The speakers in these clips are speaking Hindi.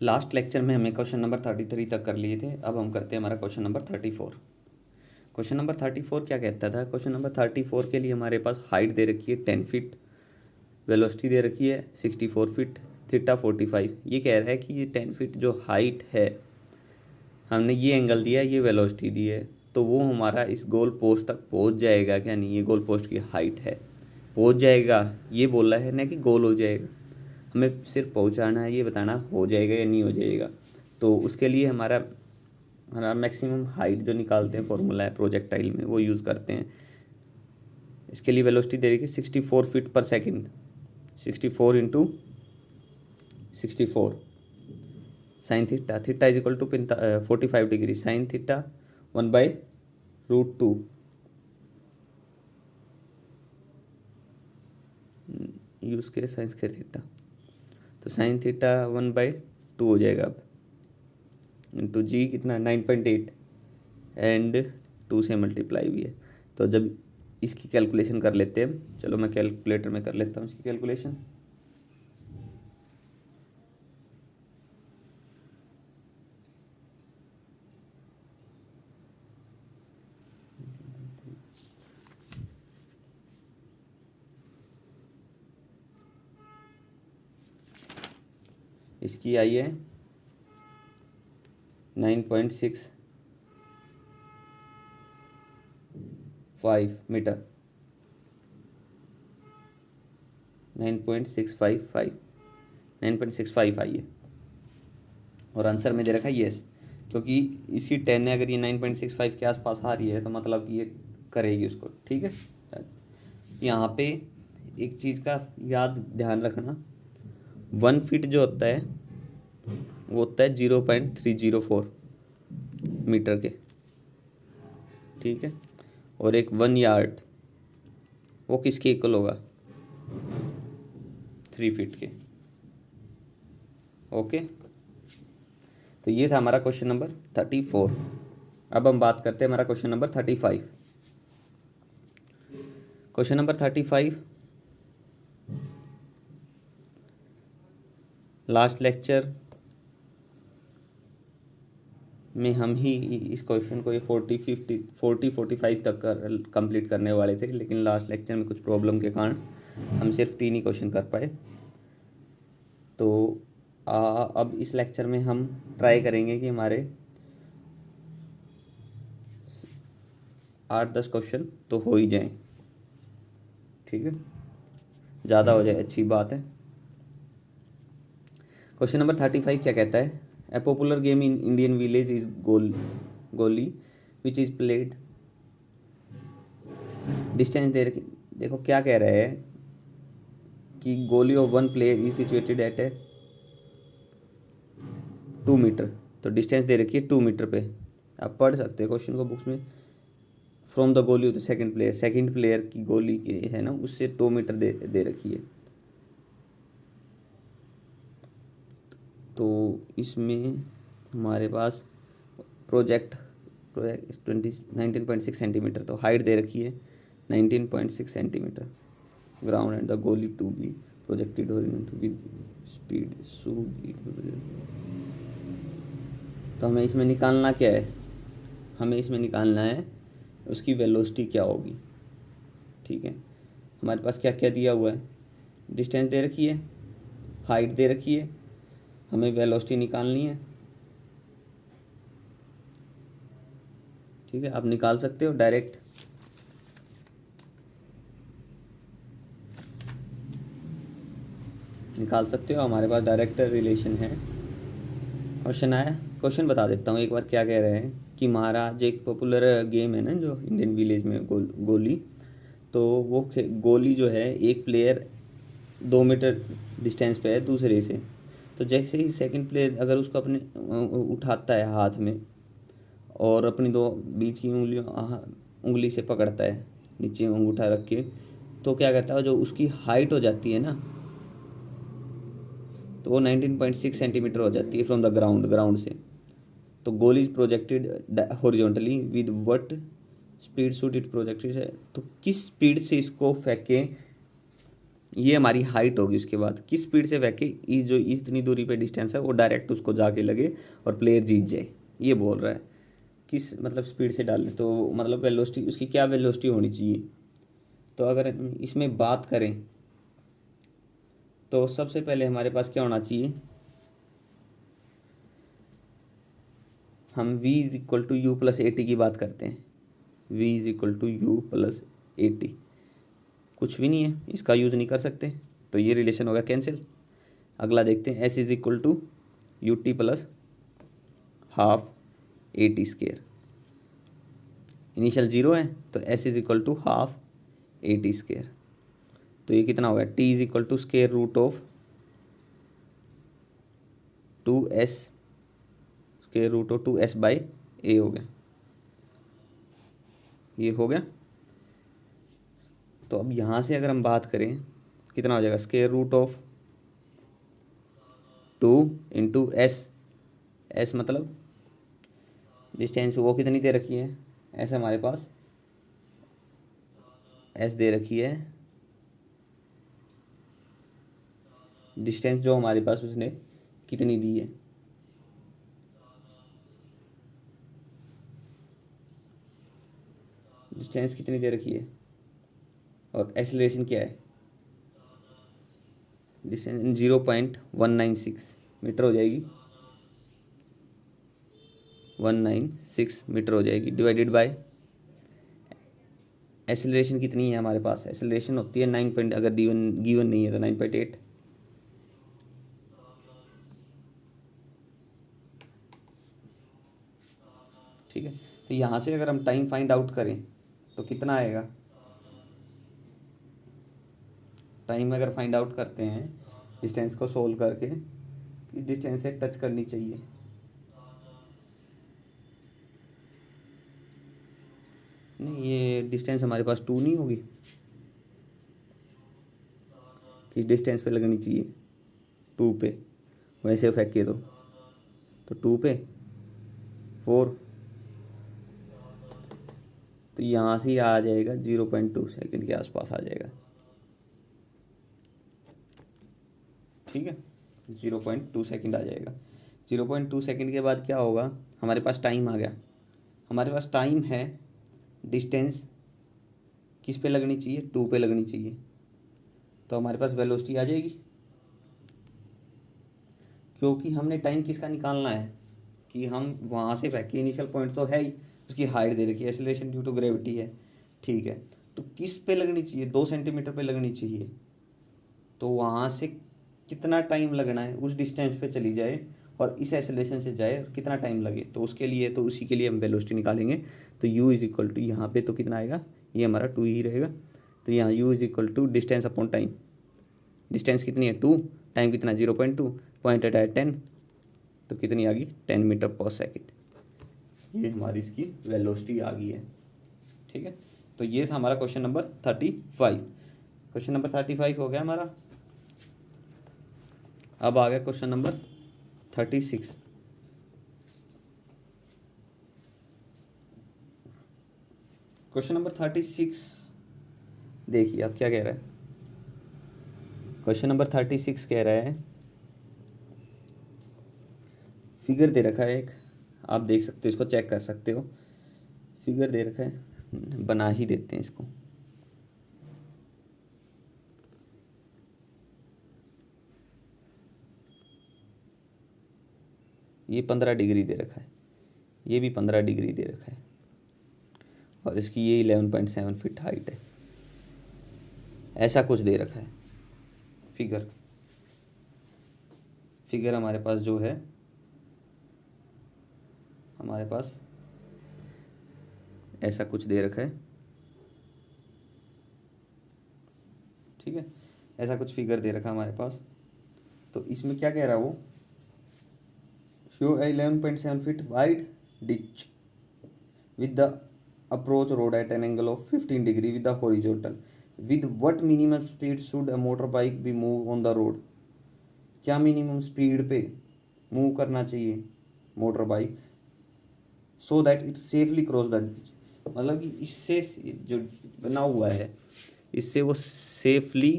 लास्ट लेक्चर में हमें क्वेश्चन नंबर 33 तक कर लिए थे। अब हम करते हैं हमारा क्वेश्चन नंबर 34। क्वेश्चन नंबर 34 क्या कहता था? क्वेश्चन नंबर 34 के लिए हमारे पास हाइट दे रखी है 10 फीट, वेलोसिटी दे रखी है 64 फीट, थीटा 45। ये कह रहा है कि ये 10 फीट जो हाइट है, हमने ये एंगल दिया है, ये वेलोसिटी दी है, तो वो हमारा इस गोल पोस्ट तक पहुंच जाएगा क्या नहीं? ये गोल पोस्ट की हाइट है, पहुंच जाएगा ये बोला है ना कि गोल हो जाएगा। हमें सिर्फ पहुंचाना है, ये बताना हो जाएगा या नहीं हो जाएगा। तो उसके लिए हमारा हमारा मैक्सिमम हाइट जो निकालते हैं फॉर्मूला है प्रोजेक्टाइल में, वो यूज़ करते हैं। इसके लिए वेलोसिटी दे रही है 64 feet per second, 64 into 64 sine theta, theta is equal to 45 degree, sine theta 1/√2 use के साइन स्क्वायर थीटा, तो साइन थीटा 1/2 हो जाएगा। अब इंटू जी कितना 9.8 एंड 2 से मल्टीप्लाई भी है। तो जब इसकी कैलकुलेशन कर लेते हैं, चलो मैं कैलकुलेटर में कर लेता हूँ इसकी कैलकुलेशन। इसकी आई है 9.65 मीटर, 9.655 आई है। और आंसर में दे रखा है येस, क्योंकि इसकी 10 है, अगर ये 9.65 के आसपास आ रही है तो मतलब कि ये करेगी उसको। ठीक है, यहाँ पे एक चीज़ का याद ध्यान रखना, 1 फीट जो होता है वो होता है 0.304 मीटर के। ठीक है, और एक 1 यार्ड वो किसके इक्वल होगा? 3 फीट के। ओके, तो ये था हमारा क्वेश्चन नंबर 34। अब हम बात करते हैं हमारा question number 35। Question number 35 last lecture में हम ही इस क्वेश्चन को ये 45 तक कंप्लीट करने वाले थे, लेकिन लास्ट लेक्चर में कुछ प्रॉब्लम के कारण हम सिर्फ 3 ही क्वेश्चन कर पाए। तो अब इस लेक्चर में हम ट्राई करेंगे कि हमारे 8-10 क्वेश्चन तो हो ही जाएं। ठीक है, ज़्यादा हो जाए अच्छी बात है। क्वेश्चन नंबर 35 क्या कहता है? A popular game in Indian village is goli which is played. Distance दे रखी, देखो क्या कह रहे हैं कि goli of 1 player is situated at a 2 metre. तो डिस्टेंस दे रखी है 2 मीटर पे। आप पढ़ सकते हैं क्वेश्चन को बुक्स में। फ्रॉम द गोली ऑफ द सेकंड प्लेयर की गोली के है ना, उससे 2 मीटर दे रखी है। तो इसमें हमारे पास प्रोजेक्ट 19.6 सेंटीमीटर, तो हाइट दे रखी है 19.6 centimetre. Ground and the goli to be projected with speed तो हमें इसमें निकालना क्या है? हमें इसमें निकालना है उसकी वेलोसिटी क्या होगी। ठीक है, हमारे पास क्या क्या दिया हुआ है? डिस्टेंस दे रखी है, हाइट दे रखी है, हमें वेलोसिटी निकालनी है। ठीक है, आप निकाल सकते हो डायरेक्ट। निकाल सकते हो, हमारे पास डायरेक्ट रिलेशन है। क्वेश्चन आया, क्वेश्चन बता देता हूँ एक बार क्या कह रहे हैं कि महाराज एक पॉपुलर गेम है ना जो इंडियन विलेज में गोली। तो वो गोली जो है, एक प्लेयर 2 मीटर डिस्टेंस पे है दूसरे से। तो जैसे ही सेकंड प्लेयर अगर उसको अपने उठाता है हाथ में और अपनी 2 बीच की उंगली से पकड़ता है नीचे अंगूठा रख के, तो क्या करता है, जो उसकी हाइट हो जाती है ना, तो वो 19.6 सेंटीमीटर हो जाती है फ्रॉम द ग्राउंड से। तो goal is projected horizontally with what speed should it projected है, तो किस स्पीड से इसको फेंकें ये हमारी हाइट होगी। उसके बाद किस स्पीड से वह के इस जो इतनी दूरी पे डिस्टेंस है वो डायरेक्ट उसको जाके लगे और प्लेयर जीत जाए, ये बोल रहा है। किस मतलब स्पीड से डालें, तो मतलब वेलोसिटी उसकी क्या वेलोसिटी होनी चाहिए। तो अगर इसमें बात करें तो सबसे पहले हमारे पास क्या होना चाहिए, हम v is equal to u plus a t की बात करते हैं। v is equal to u plus a t, कुछ भी नहीं है, इसका यूज़ नहीं कर सकते, तो ये रिलेशन होगा कैंसिल। अगला देखते हैं, s is equal to u t plus half a t square. Initial zero है तो s is equal to half a t square. तो ये कितना होगा, t is equal to square root of 2s square root of 2s by a हो गया, ये हो गया। तो अब यहाँ से अगर हम बात करें कितना हो जाएगा, square root of 2 into s, s मतलब डिस्टेंस वो कितनी दे रखी है, एस हमारे पास एस दे रखी है, डिस्टेंस जो हमारे पास उसने कितनी दी है, डिस्टेंस कितनी दे रखी है, और एक्सेलरेशन क्या है, डिस्टेंस 0.196 मीटर हो जाएगी, 196 मीटर हो जाएगी, डिवाइडेड बाय एक्सेलरेशन कितनी है हमारे पास, एक्सेलरेशन होती है 9 पॉइंट, अगर गिवन नहीं है तो 9.8। ठीक है, तो यहाँ से अगर हम टाइम फाइंड आउट करें तो कितना आएगा, टाइम अगर फाइंड आउट करते हैं डिस्टेंस को सोल्व करके कि डिस्टेंस से टच करनी चाहिए, नहीं ये डिस्टेंस हमारे पास 2 नहीं होगी, किस डिस्टेंस पे लगनी चाहिए, 2 पे, वैसे फेंके तो 2 पे 4, तो यहाँ से ही आ जाएगा 0.2 सेकेंड के आसपास आ जाएगा। ठीक है, 0.2 सेकेंड आ जाएगा। 0.2 सेकेंड के बाद क्या होगा, हमारे पास टाइम आ गया, हमारे पास टाइम है, डिस्टेंस किस पे लगनी चाहिए, 2 पे लगनी चाहिए, तो हमारे पास वेलोसिटी आ जाएगी। क्योंकि हमने टाइम किसका निकालना है कि हम वहाँ से फेंके, इनिशियल पॉइंट तो है ही, उसकी हाइट दे रखी है, एक्सेलरेशन ड्यू टू ग्रेविटी है। ठीक है, तो किस पे लगनी चाहिए, 2 सेंटीमीटर पे लगनी चाहिए, तो वहाँ से कितना टाइम लगना है, उस डिस्टेंस पे चली जाए और इस एक्सेलरेशन से जाए और कितना टाइम लगे, तो उसके लिए तो उसी के लिए हम वेलोसिटी निकालेंगे। तो u इज इक्वल टू यहाँ पे तो कितना आएगा, ये हमारा 2 ही रहेगा, तो यहाँ u is equal to distance upon time, distance कितनी है 2, टाइम कितना 0.2, पॉइंट एट है 10, तो कितनी आ गई 10 मीटर पर सेकेंड, ये हमारी इसकी वेलोसिटी आ गई है। ठीक है, तो ये था हमारा क्वेश्चन नंबर 35। क्वेश्चन नंबर 35 हो गया हमारा। अब आ गया क्वेश्चन नंबर 36। क्वेश्चन नंबर 36 देखिए आप क्या कह रहा है। क्वेश्चन नंबर 36 कह रहा है, फिगर दे रखा है एक, आप देख सकते हो, इसको चेक कर सकते हो, फिगर दे रखा है, बना ही देते हैं इसको। ये 15 डिग्री दे रखा है, ये भी 15 डिग्री दे रखा है, और इसकी ये 11.7 फीट हाइट है, ऐसा कुछ दे रखा है फिगर। फिगर हमारे पास जो है, हमारे पास ऐसा कुछ दे रखा है। ठीक है, ऐसा कुछ फिगर दे रखा है हमारे पास। तो इसमें क्या कह रहा है वो, show 11.7 feet wide ditch with the approach road at an angle of 15 degree with the horizontal, with what minimum speed should a motorbike be move on the road. क्या मिनिमम स्पीड पे मूव करना चाहिए motorbike, so that it safely cross the ditch, मतलब कि इससे जो बना हुआ है इससे वो सेफली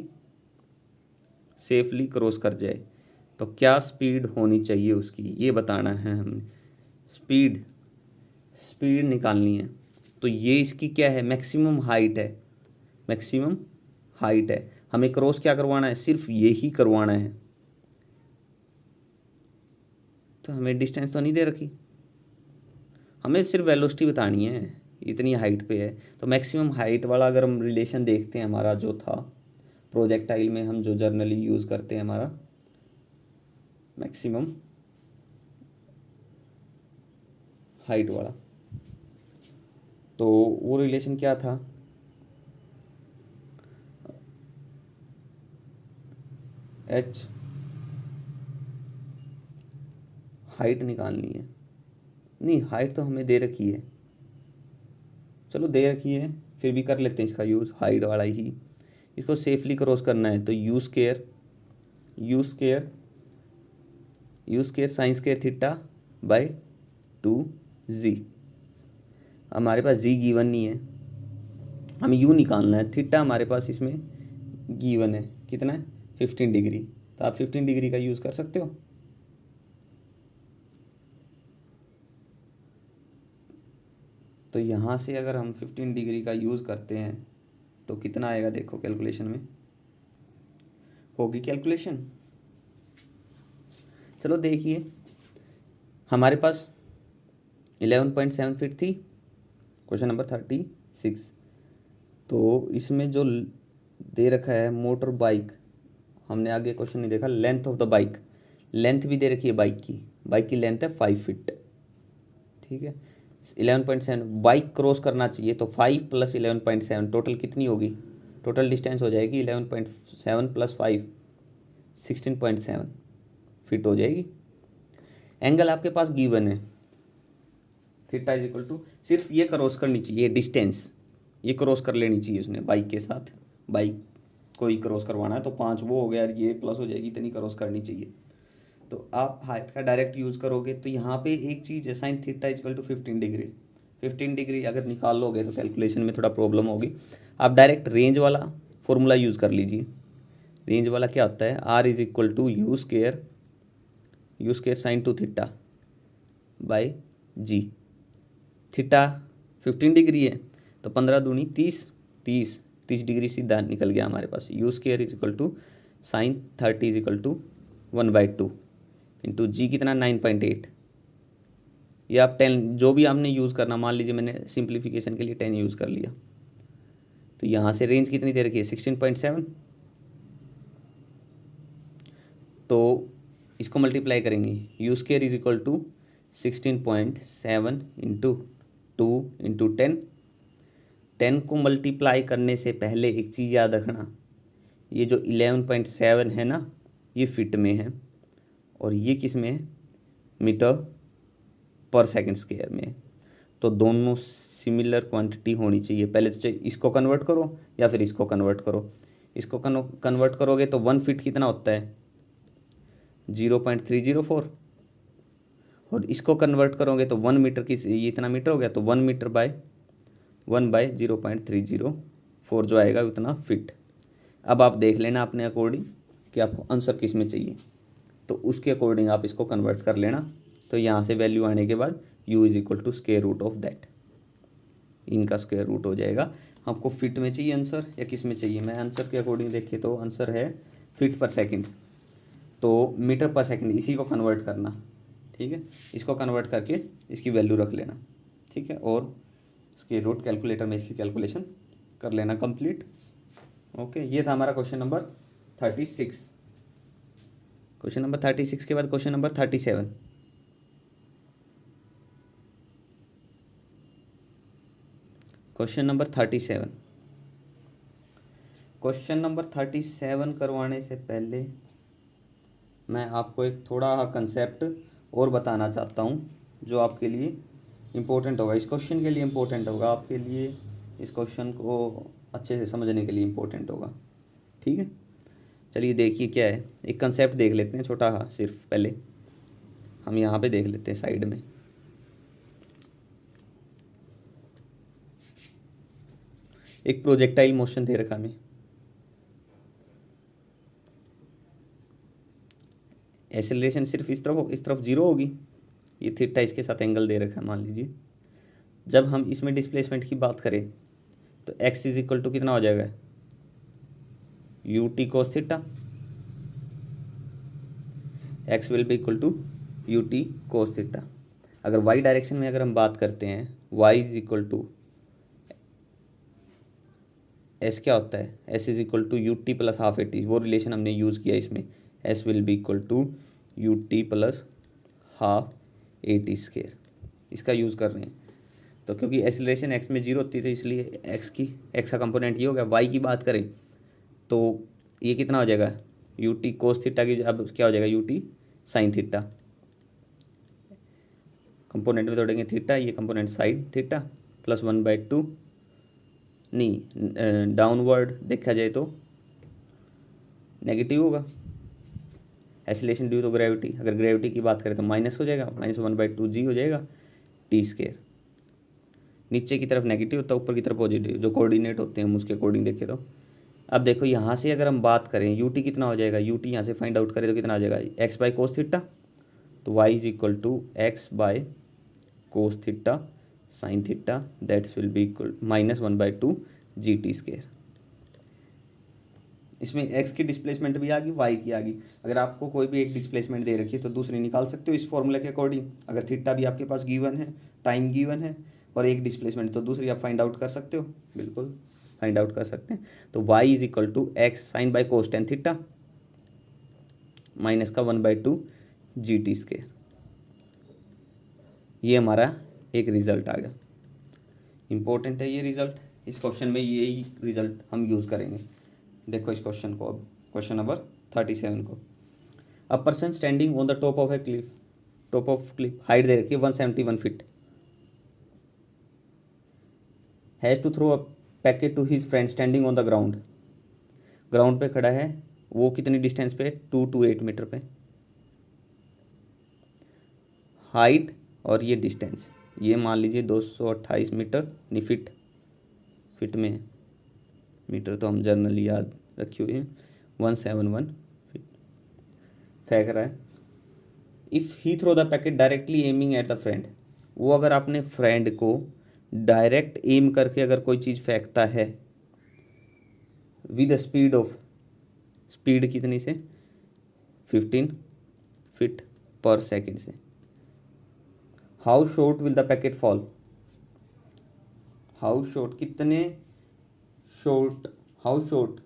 सेफली क्रॉस कर जाए तो क्या स्पीड होनी चाहिए उसकी, ये बताना है हमें। स्पीड स्पीड निकालनी है। तो ये इसकी क्या है, मैक्सिमम हाइट है। मैक्सिमम हाइट है, हमें क्रॉस क्या करवाना है, सिर्फ ये ही करवाना है। तो हमें डिस्टेंस तो नहीं दे रखी, हमें सिर्फ वेलोसिटी बतानी है, इतनी हाइट पे है। तो मैक्सिमम हाइट वाला अगर हम रिलेशन देखते हैं, हमारा जो था प्रोजेक्टाइल में हम जो जर्नली यूज़ करते हैं, हमारा मैक्सिमम हाइट वाला, तो वो रिलेशन क्या था, एच हाइट निकालनी है। नहीं, हाइट तो हमें दे रखी है, चलो दे रखी है, फिर भी कर लेते हैं इसका यूज़, हाइट वाला ही। इसको सेफली क्रॉस करना है तो U square sine square theta by 2 जी। हमारे पास जी गिवन नहीं है, हमें यू निकालना है। थीटा हमारे पास इसमें गिवन है, कितना है 15 डिग्री, तो आप 15 डिग्री का यूज़ कर सकते हो। तो यहाँ से अगर हम 15 डिग्री का यूज़ करते हैं तो कितना आएगा, देखो कैलकुलेशन में होगी कैलकुलेशन। चलो देखिए, हमारे पास 11.7 फीट थी, क्वेश्चन नंबर 36। तो इसमें जो दे रखा है मोटर बाइक, हमने आगे क्वेश्चन नहीं देखा, length of the bike, length भी दे रखी है बाइक की लेंथ है 5 फीट, ठीक है। 11.7 बाइक क्रॉस करना चाहिए, तो 5 + 11.7 टोटल कितनी होगी, टोटल डिस्टेंस हो जाएगी 11.7 + 5 16.7 फीट हो जाएगी। एंगल आपके पास गिवन है, थीटा इज इक्वल टू, सिर्फ ये क्रॉस करनी चाहिए डिस्टेंस, ये क्रॉस कर लेनी चाहिए उसने बाइक के साथ, बाइक को ही क्रॉस करवाना है, तो 5 वो हो गया, ये प्लस हो जाएगी, इतनी क्रॉस करनी चाहिए। तो आप हाइट का डायरेक्ट यूज़ करोगे तो यहाँ पे एक चीज़ है, sine theta is equal to 15 degree. 15 degree अगर निकाल लोगे तो कैलकुलेशन में थोड़ा प्रॉब्लम होगी। आप डायरेक्ट रेंज वाला फॉर्मूला यूज़ कर लीजिए। रेंज वाला क्या होता है, r is equal to u square sine two theta by g. Theta 15 degree है, तो 15 दूनी 30, 30 डिग्री सीधा निकल गया हमारे पास। U square is equal to sine 30 is equal to 1/2 into g कितना 9.8, या आप 10 जो भी आपने यूज़ करना, मान लीजिए मैंने सिंप्लीफिकेशन के लिए 10 यूज़ कर लिया। तो यहाँ से रेंज कितनी दे रखी है 16.7, तो इसको मल्टीप्लाई करेंगे, u square is equal to 16.7 into 2 into 10 को मल्टीप्लाई करने से पहले एक चीज़ याद रखना, ये जो 11.7 है ना, ये फिट में है, और ये किस में है, मीटर पर सेकंड स्क्वायर में है। तो दोनों सिमिलर क्वांटिटी होनी चाहिए। पहले तो चाहिए इसको कन्वर्ट करो या फिर इसको कन्वर्ट करो। इसको कन्वर्ट करोगे तो 1 फीट कितना होता है 0.304, और इसको कन्वर्ट करोगे तो 1 मीटर की, ये इतना मीटर हो गया, तो 1 मीटर बाय 0.304 जो आएगा उतना फिट। अब आप देख लेना अपने अकॉर्डिंग कि आपको आंसर किस में चाहिए, तो उसके अकॉर्डिंग आप इसको कन्वर्ट कर लेना। तो यहाँ से वैल्यू आने के बाद u is equal to square root of that, इनका स्क्वायर रूट हो जाएगा। आपको फिट में चाहिए आंसर या किस में चाहिए, मैं आंसर के अकॉर्डिंग देखिए तो आंसर है फीट पर सेकंड, तो मीटर पर सेकंड इसी को कन्वर्ट करना, ठीक है। इसको कन्वर्ट करके इसकी वैल्यू रख लेना, ठीक है, और स्क्वायर रूट कैलकुलेटर में इसकी कैलकुलेशन कर लेना कंप्लीट। ओके, ये था हमारा क्वेश्चन नंबर 36। क्वेश्चन नंबर 36 के बाद question number 37। Question number 37, question number 37 करवाने से पहले मैं आपको एक थोड़ा कंसेप्ट और बताना चाहता हूँ जो आपके लिए इम्पोर्टेंट होगा, इस क्वेश्चन के लिए इम्पोर्टेंट होगा, आपके लिए इस क्वेश्चन को अच्छे से समझने के लिए इम्पोर्टेंट होगा, ठीक है। चलिए देखिए क्या है, एक कंसेप्ट देख लेते हैं छोटा सा, सिर्फ पहले हम यहाँ पे देख लेते हैं साइड में। एक प्रोजेक्टाइल मोशन दे रखा हमें, एसेलरेशन सिर्फ इस तरफ जीरो होगी, ये थीटा इसके साथ एंगल दे रखा है मान लीजिए। जब हम इसमें डिस्प्लेसमेंट की बात करें तो x इज इक्वल टू कितना हो जाएगा, u t cos theta, x will be equal to u t cos theta. अगर y डायरेक्शन में अगर हम बात करते हैं y is equal to s क्या होता है, s is equal to u t plus half a t, वो रिलेशन हमने यूज़ किया इसमें, s will be equal to u t plus half a t square, इसका यूज़ कर रहे हैं। तो क्योंकि एसिलेशन एक्स में जीरो होती थी इसलिए एक्स का कंपोनेंट ये हो गया। वाई की बात करें तो ये कितना हो जाएगा, यू टी कोस थीटा की, अब क्या हो जाएगा u T sine theta, component में तोड़ेंगे थीटा, ये कंपोनेंट साइन थीटा प्लस 1/2, नहीं डाउनवर्ड देखा जाए तो नेगेटिव होगा, एसिलेशन ड्यू टू ग्रेविटी। अगर ग्रेविटी की बात करें तो माइनस हो जाएगा, -1/2 जी हो जाएगा टी स्केयर। नीचे की तरफ नेगेटिव होता है, ऊपर की तरफ पॉजिटिव, जो कोऑर्डिनेट होते हैं हम उसके अकॉर्डिंग देखें तो। अब देखो यहाँ से अगर हम बात करें यू टी कितना हो जाएगा, यू टी यहाँ से फाइंड आउट करें तो कितना आ जाएगा, एक्स बाई कोस थीटा, तो y is equal to x by cos theta sine theta, that's will be equal -1/2 g t square. इसमें x की डिस्प्लेसमेंट भी आ गई, y की आ गई। अगर आपको कोई भी एक डिस्प्लेसमेंट दे रखी है तो दूसरी निकाल सकते हो इस फॉर्मूला के अकॉर्डिंग। अगर थीटा भी आपके पास गिवन है, टाइम गिवन है और एक डिस्प्लेसमेंट, तो दूसरी आप फाइंड आउट कर सकते हो, बिल्कुल फाइंड आउट कर सकते हैं। तो y is equal to x sine by cos tan theta minus का 1/2 जी टी स्केयर, ये हमारा एक रिजल्ट आ गया। इंपॉर्टेंट है ये रिजल्ट, इस क्वेश्चन में यही रिजल्ट हम यूज़ करेंगे। देखो इस क्वेश्चन को, अब क्वेश्चन नंबर 37 को, a person standing on the top of a cliff, top of cliff, height दे रखी है 171 feet, has to throw a packet to his friend standing on the ground, ground पे खड़ा है, वो कितनी डिस्टेंस पे, 2 to 8 मीटर पे, हाइट और ये डिस्टेंस, ये मान लीजिए 228 मीटर, नहीं फिट, फिट में है, मीटर तो हम जर्नली याद रखी हुई है, 171 फीट फेंक रहा है। If he throw the packet directly aiming at the friend, वो अगर अपने फ्रेंड को डायरेक्ट एम करके अगर कोई चीज़ फेंकता है विद स्पीड ऑफ, स्पीड कितनी से, 15 फीट पर सेकेंड से, how short will the packet fall, how short, कितने short, how short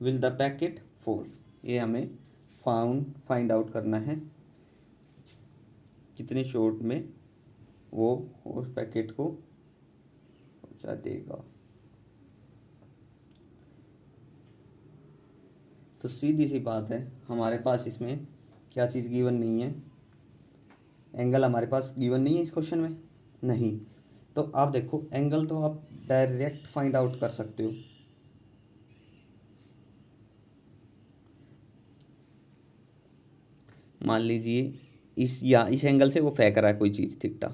will the packet fall, ये हमें फाइंड आउट करना है, कितने शॉर्ट में वो उस पैकेट को पहुंचा देगा। तो सीधी सी बात है, हमारे पास इसमें क्या चीज़ गिवन नहीं है, एंगल हमारे पास गिवन नहीं है इस क्वेश्चन में, नहीं। तो आप देखो एंगल तो आप डायरेक्ट फाइंड आउट कर सकते हो, मान लीजिए इस एंगल से वो फेंक रहा है कोई चीज़ थीटा,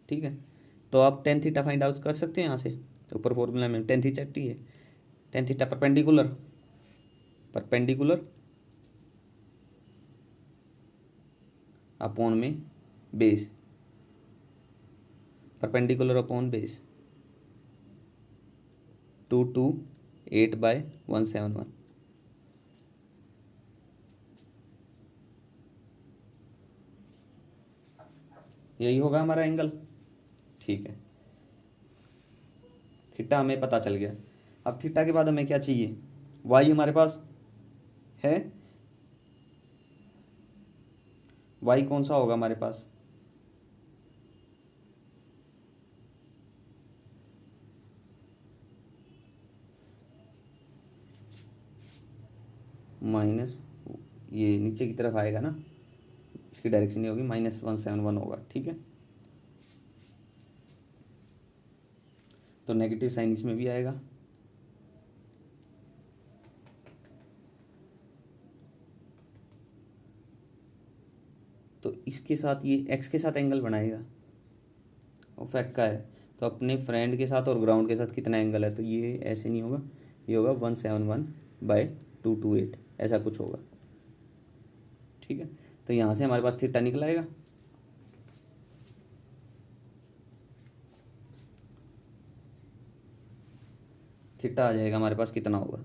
ठीक है, तो आप टेन थीटा फाइंड आउट कर सकते हैं यहाँ से, तो ऊपर फॉर्मूला में टेन थीटा है, tan theta perpendicular, perpendicular upon में बेस, परपेंडिकुलर अपॉन बेस 228/171, यही होगा हमारा एंगल, ठीक है। थीटा हमें पता चल गया। अब थीटा के बाद हमें क्या चाहिए, वाई हमारे पास है, वाई कौन सा होगा हमारे पास, माइनस, ये नीचे की तरफ आएगा ना, इसकी डायरेक्शन ये होगी -171 होगा, ठीक है। तो नेगेटिव साइन इसमें भी आएगा, तो इसके साथ ये एक्स के साथ एंगल बनाएगा, और फैक्ट का है तो अपने फ्रेंड के साथ और ग्राउंड के साथ कितना एंगल है, तो ये ऐसे नहीं होगा, ये होगा 171/228, ऐसा कुछ होगा, ठीक है, तो यहाँ से हमारे पास थीटा निकल आएगा। थीटा आ जाएगा हमारे पास कितना होगा,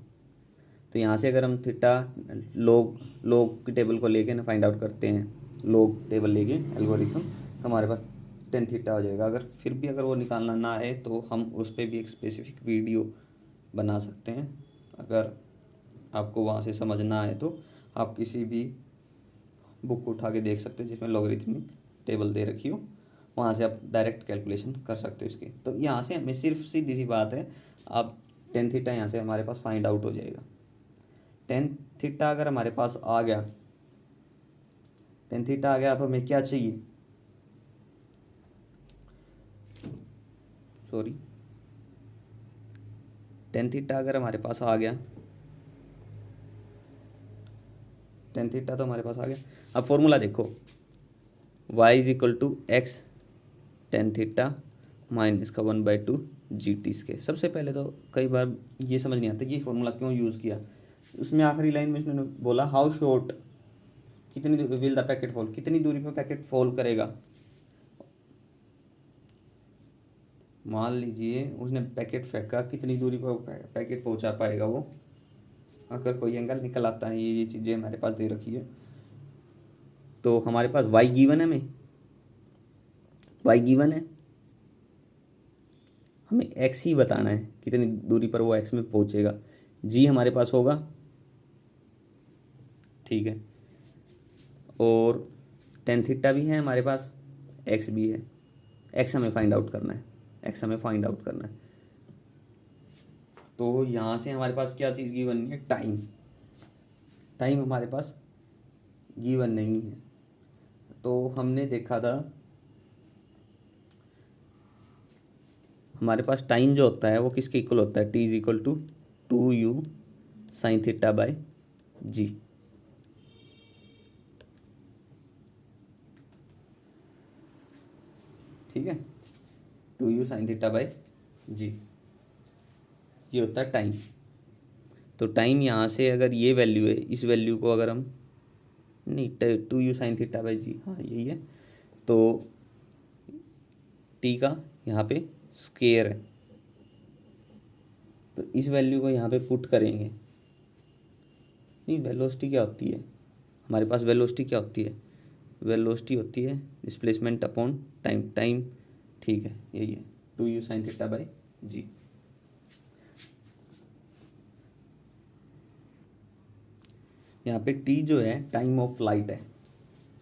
तो यहाँ से अगर हम थीटा लोग लोग की टेबल को लेके ना फाइंड आउट करते हैं, लोग टेबल लेके एल्गोरिथम, तो हमारे पास 10 थीटा हो जाएगा। अगर फिर भी अगर वो निकालना ना आए तो हम उस पर भी एक स्पेसिफिक वीडियो बना सकते हैं। अगर आपको वहाँ से समझ ना आए तो आप किसी भी बुक उठा के देख सकते हो जिसमें लॉगरिथमिक टेबल दे रखी हो, वहाँ से आप डायरेक्ट कैलकुलेशन कर सकते हो इसकी। तो यहाँ से हमें सिर्फ सीधी सी बात है, आप 10 थीटा यहाँ से हमारे पास फाइंड आउट हो जाएगा। 10 थीटा अगर हमारे पास आ गया, 10 थीटा आ गया, अब हमें क्या चाहिए, सॉरी 10 थीटा अगर हमारे पास आ गया, 10 थीटा तो हमारे पास आ गया। अब फॉर्मूला देखो, y is equal to x 10 theta minus का 1/2 GT²। सबसे पहले तो कई बार ये समझ नहीं आता कि ये फॉर्मूला क्यों यूज़ किया। उसमें आखिरी लाइन में उसने बोला हाउ शॉर्ट, कितनी विल द पैकेट फॉल, कितनी दूरी पर पैकेट फॉल करेगा। मान लीजिए उसने पैकेट फेंका, कितनी दूरी पर पैकेट पहुंचा पाएगा वो, अगर कोई एंगल निकल आता है, ये चीज़ें हमारे पास दे रखी है। तो हमारे पास y गिवन है, हमें y गिवन है, हमें x ही बताना है कितनी दूरी पर वो x में पहुंचेगा। g हमारे पास होगा, ठीक है, और 10 थीटा भी है हमारे पास, x भी है। x हमें फाइंड आउट करना है, x हमें फाइंड आउट करना है। तो यहाँ से हमारे पास क्या चीज़ गिवन नहीं है, टाइम। टाइम हमारे पास गिवन नहीं है। तो हमने देखा था हमारे पास टाइम जो होता है वो किसके इक्वल होता है, t is equal to 2u sine theta by g. ठीक है, 2u साइन थीटा बाई जी, ये होता है टाइम। तो टाइम यहाँ से अगर ये वैल्यू है, इस वैल्यू को अगर हम नहीं, 2u साइन थीटा बाई जी, हाँ यही है, तो t का यहाँ पे स्केयर है, तो इस वैल्यू को यहाँ पे पुट करेंगे। नहीं, वेलोसिटी क्या होती है हमारे पास, वेलोसिटी क्या होती है, वेलोसिटी होती है डिस्प्लेसमेंट अपॉन टाइम, टाइम, ठीक है यही है 2u साइन थीटा बाई जी। यहाँ पे t जो है टाइम ऑफ फ्लाइट है,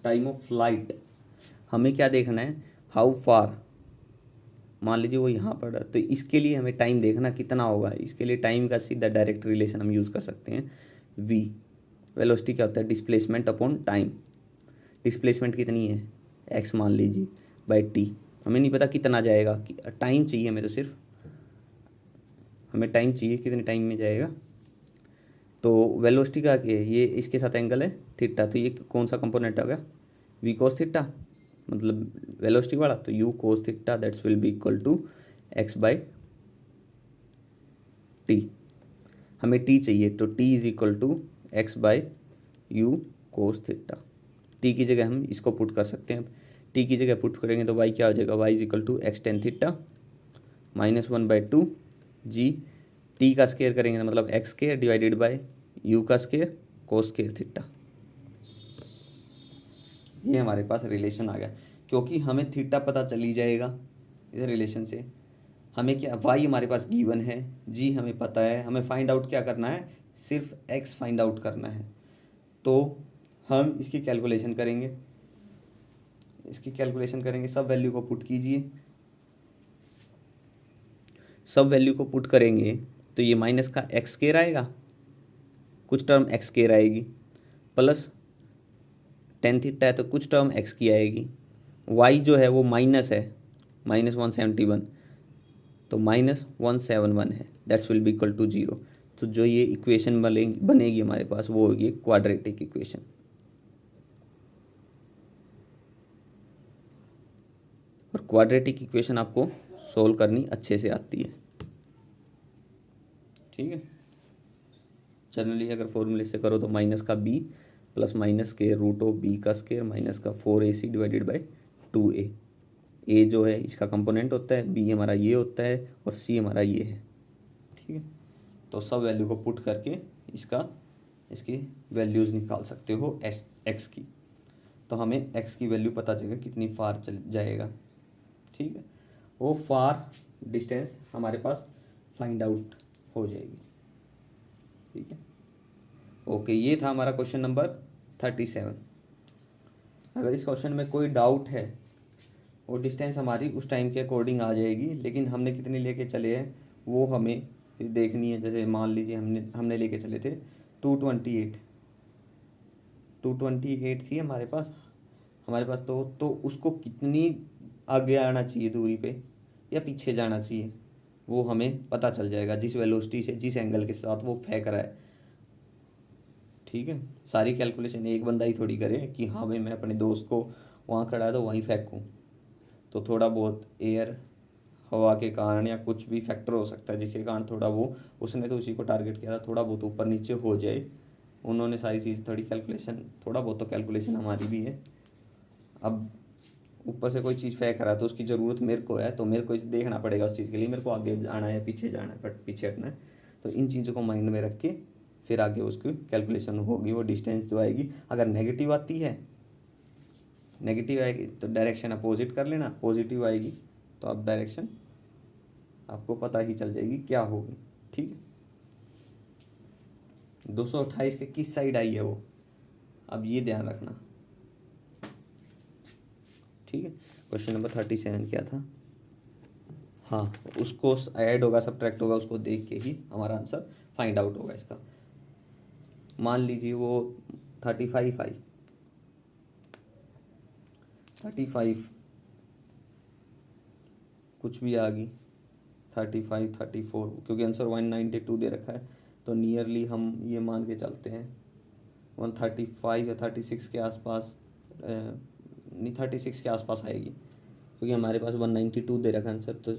टाइम ऑफ फ्लाइट। हमें क्या देखना है, हाउ फार, मान लीजिए वो यहाँ पर, तो इसके लिए हमें टाइम देखना कितना होगा। इसके लिए टाइम का सीधा डायरेक्ट रिलेशन हम यूज़ कर सकते हैं, v। वेलोसिटी क्या होता है, डिस्प्लेसमेंट अपॉन टाइम। डिस्प्लेसमेंट कितनी है, x मान लीजिए बाई t। हमें नहीं पता कितना जाएगा, टाइम चाहिए हमें, तो सिर्फ हमें टाइम चाहिए कितने टाइम में जाएगा। तो वेलोसिटी का क्या है, ये इसके साथ एंगल है थीटा, तो ये कौन सा कंपोनेंट आ गया, v कोस थीटा, मतलब वेलोसिटी वाला, तो u cos theta that's will be equal to x by टी। हमें t चाहिए, तो t is equal to x by u cos theta. t की जगह हम इसको पुट कर सकते हैं, t की जगह पुट करेंगे तो y क्या हो जाएगा, y is equal to x tan theta minus 1/2 g. t का स्केयर करेंगे तो मतलब x square divided by u का स्केयर कोस स्केयर थीटा। ये हमारे पास रिलेशन आ गया, क्योंकि हमें थीटा पता चली जाएगा इस रिलेशन से। हमें क्या, y हमारे पास गिवन है, g हमें पता है, हमें फाइंड आउट क्या करना है, सिर्फ x फाइंड आउट करना है। तो हम इसकी कैलकुलेशन करेंगे, इसकी कैलकुलेशन करेंगे, सब वैल्यू को पुट कीजिए, सब वैल्यू को पुट करेंगे तो ये माइनस का एक्स स्केयर आएगा, कुछ टर्म एक्स स्केयर आएगी, प्लस 10 थीटा है तो कुछ टर्म एक्स की आएगी। y जो है वो माइनस है, -171, तो -171 है, that's will be equal to 0। तो जो ये इक्वेशन बनेगी हमारे पास वो होगी क्वाड्रेटिक इक्वेशन। और क्वाड्रेटिक इक्वेशन आपको सोल्व करनी अच्छे से आती है, ठीक है। जनरली अगर फॉर्मूले से करो तो माइनस का b plus minus square root of b का स्क्वायर माइनस का 4ac डिवाइडेड बाई 2a। ए जो है इसका कंपोनेंट होता है, बी हमारा ये होता है और सी हमारा ये है। ठीक है, तो सब वैल्यू को पुट करके इसकी वैल्यूज़ निकाल सकते हो एक्स की। तो हमें एक्स की वैल्यू पता चलेगा कितनी फार चल जाएगा। ठीक है, वो फार डिस्टेंस हमारे पास फाइंड आउट हो जाएगी। ठीक है, ओके, ये था हमारा क्वेश्चन नंबर 37। अगर इस क्वेश्चन में कोई डाउट है, वो डिस्टेंस हमारी उस टाइम के अकॉर्डिंग आ जाएगी, लेकिन हमने कितनी लेके चले हैं वो हमें फिर देखनी है। जैसे मान लीजिए हमने लेके चले थे 228 थी हमारे पास तो उसको कितनी आगे आना चाहिए दूरी पे या पीछे जाना चाहिए वो हमें पता चल जाएगा, जिस वेलोसिटी से जिस एंगल के साथ वो फेंक रहा है। ठीक है, सारी कैलकुलेशन एक बंदा ही थोड़ी करे कि हाँ भाई मैं अपने दोस्त को वहाँ खड़ा है तो वहीं फेंकूँ। तो थोड़ा बहुत एयर हवा के कारण या कुछ भी फैक्टर हो सकता है जिसके कारण थोड़ा वो, उसने तो उसी को टारगेट किया था, थोड़ा बहुत ऊपर नीचे हो जाए। उन्होंने सारी चीज़ थोड़ा बहुत तो कैलकुलेशन हमारी भी है। अब ऊपर से कोई चीज़ फेंक रहा है तो उसकी ज़रूरत मेरे को है, तो मेरे को इसे देखना पड़ेगा उस चीज़ के लिए, मेरे को आगे जाना है पीछे जाना है, बट पीछे हटना है। तो इन चीज़ों को माइंड में रख के फिर आगे उसकी कैलकुलेशन होगी। वो डिस्टेंस जो आएगी, अगर नेगेटिव आएगी तो डायरेक्शन अपोजिट कर लेना, पॉजिटिव आएगी तो अब डायरेक्शन आपको पता ही चल जाएगी क्या होगी। ठीक है, 228 के किस साइड आई है वो, अब ये ध्यान रखना। ठीक है, क्वेश्चन नंबर 37 क्या था? हाँ, उसको ऐड होगा सब्ट्रैक्ट होगा, उसको देख के ही हमारा आंसर फाइंड आउट होगा इसका। मान लीजिए वो 35 आई, 35 कुछ भी आ गई, 35 34, क्योंकि आंसर 192 दे रखा है तो नियरली हम ये मान के चलते हैं 135 या 36 के आसपास, नहीं 36 के आसपास आएगी, क्योंकि हमारे पास 192 दे रखा है आंसर, तो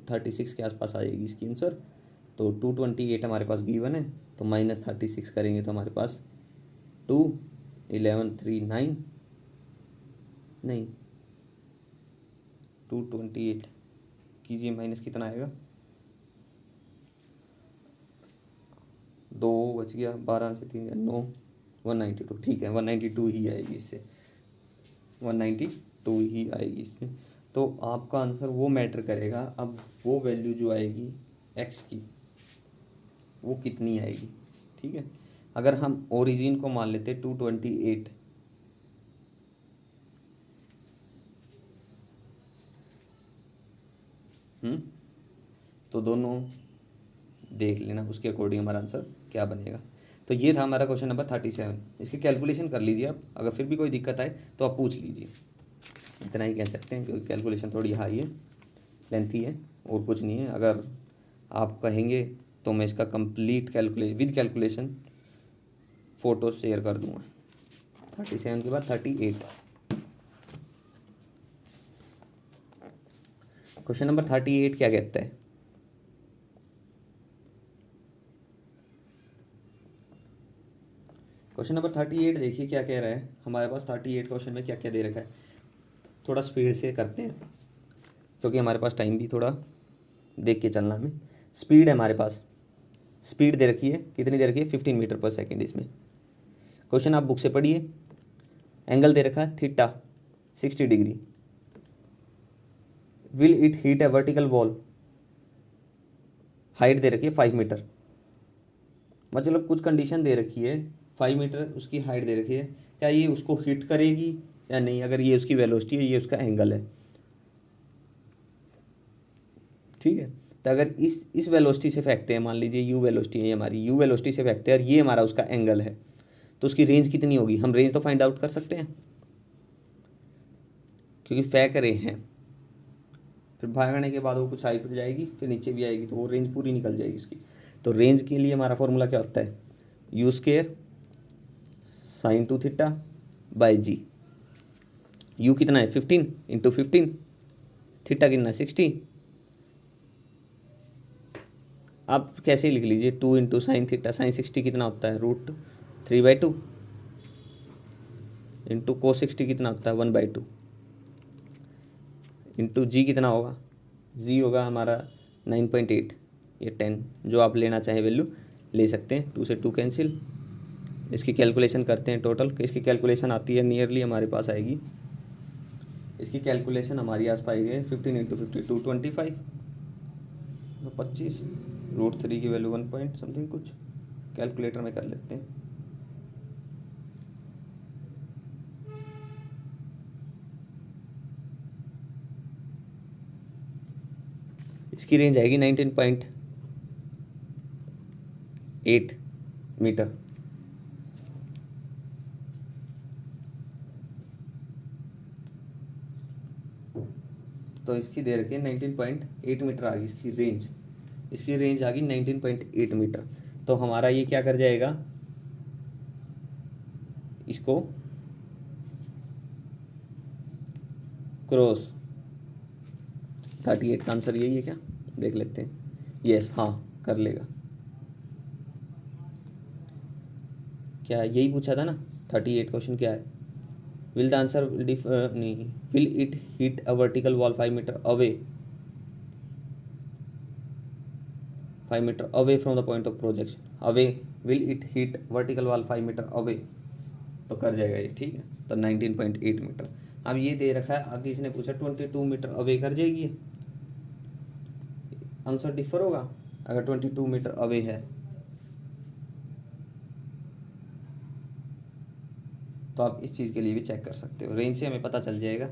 36 के आसपास आएगी इसकी आंसर। तो 228 हमारे पास गिवन है, तो -36 करेंगे तो हमारे पास 2 11 3 9, नहीं 228 कीजिए, माइनस कितना आएगा, 2 बच गया, 12 से 3 9, 192। ठीक है, 192 ही आएगी इससे, 192 ही आएगी इससे। तो आपका आंसर वो मैटर करेगा, अब वो वैल्यू जो आएगी एक्स की वो कितनी आएगी। ठीक है, अगर हम ओरिजिन को मान लेते 228, तो दोनों देख लेना, उसके अकॉर्डिंग हमारा आंसर क्या बनेगा। तो ये था हमारा क्वेश्चन नंबर 37। इसकी कैलकुलेशन कर लीजिए आप, अगर फिर भी कोई दिक्कत आए तो आप पूछ लीजिए। इतना ही कह सकते हैं क्योंकि कैलकुलेशन थोड़ी हाई है, लेंथी है, और कुछ नहीं है। अगर आप कहेंगे तो मैं इसका complete with calculation photo share कर दूँगा। 37 के बाद 38, क्वेश्चन नंबर 38 क्या कहता है? क्वेश्चन नंबर 38 देखिए क्या कह रहा है हमारे पास। 38 क्वेश्चन में क्या क्या दे रखा है, थोड़ा स्पीड से करते हैं क्योंकि हमारे पास टाइम भी थोड़ा देख के चलना है। स्पीड है हमारे पास, स्पीड दे रखी है, कितनी दे रखी है, 15 मीटर पर सेकेंड। इसमें क्वेश्चन आप बुक से पढ़िए। एंगल दे रखा है theta 60 degree. Will it hit a vertical wall, height दे रखी है 5 मीटर। मतलब कुछ कंडीशन दे रखी है, 5 मीटर उसकी हाइट दे रखी है, क्या ये उसको हिट करेगी या नहीं, अगर ये उसकी वेलोसिटी है, ये उसका एंगल है। ठीक है, तो अगर इस वेलोसिटी से फेंकते हैं, मान लीजिए यू वेलोसिटी है हमारी, यू वेलोसिटी से फेंकते हैं और ये हमारा उसका एंगल है, तो उसकी रेंज कितनी होगी, हम रेंज तो फाइंड आउट कर सकते हैं क्योंकि फेंक रहे हैं। फिर भागने के बाद वो कुछ हाइट पर जाएगी, फिर नीचे भी आएगी, तो वो रेंज पूरी निकल जाएगी उसकी। तो रेंज के लिए हमारा फॉर्मूला क्या होता है, u square sine 2 theta by g. यू कितना है 15 इंटू 15, थीटा कितना है 60। आप कैसे लिख लीजिए 2 इंटू साइन थीटा, साइन 60 कितना होता है √3/2। इंटू cos 60 कितना होता है 1/2 इंटू जी कितना होगा, जी होगा हमारा 9.8, ये 10 जो आप लेना चाहें वैल्यू ले सकते हैं। 2 से 2 कैंसिल, इसकी कैलकुलेशन करते हैं टोटल, इसकी कैलकुलेशन आती है नियरली हमारे पास आएगी, इसकी कैलकुलेशन हमारी आस पाई गई 15 इंटू 52 25, 25 √3 की वैल्यू 1 पॉइंट समथिंग कुछ, कैलकुलेटर में कर लेते हैं। इसकी रेंज आएगी 19.8 मीटर। तो इसकी दे रखी है 19.8 मीटर आ गई इसकी रेंज, इसकी रेंज आ गई 19.8 मीटर। तो हमारा ये क्या कर जाएगा, इसको क्रॉस 38 का आंसर यही है क्या, देख लेते हैं। यस, हाँ कर लेगा। क्या यही पूछा था ना, 38 क्वेश्चन क्या है, विल द आंसर नहीं, will it hit a vertical wall 5 metre away, 5 metre away from the point of projection, away, will it hit vertical wall 5 metre away, तो कर जाएगा ये, ठीक है। तो 19.8 मीटर। अब ये दे रखा है, आगे इसने पूछा 22 मीटर अवे कर जाएगी, आंसर डिफर होगा अगर 22 मीटर अवे है, तो आप इस चीज़ के लिए भी चेक कर सकते हो, रेंज से हमें पता चल जाएगा,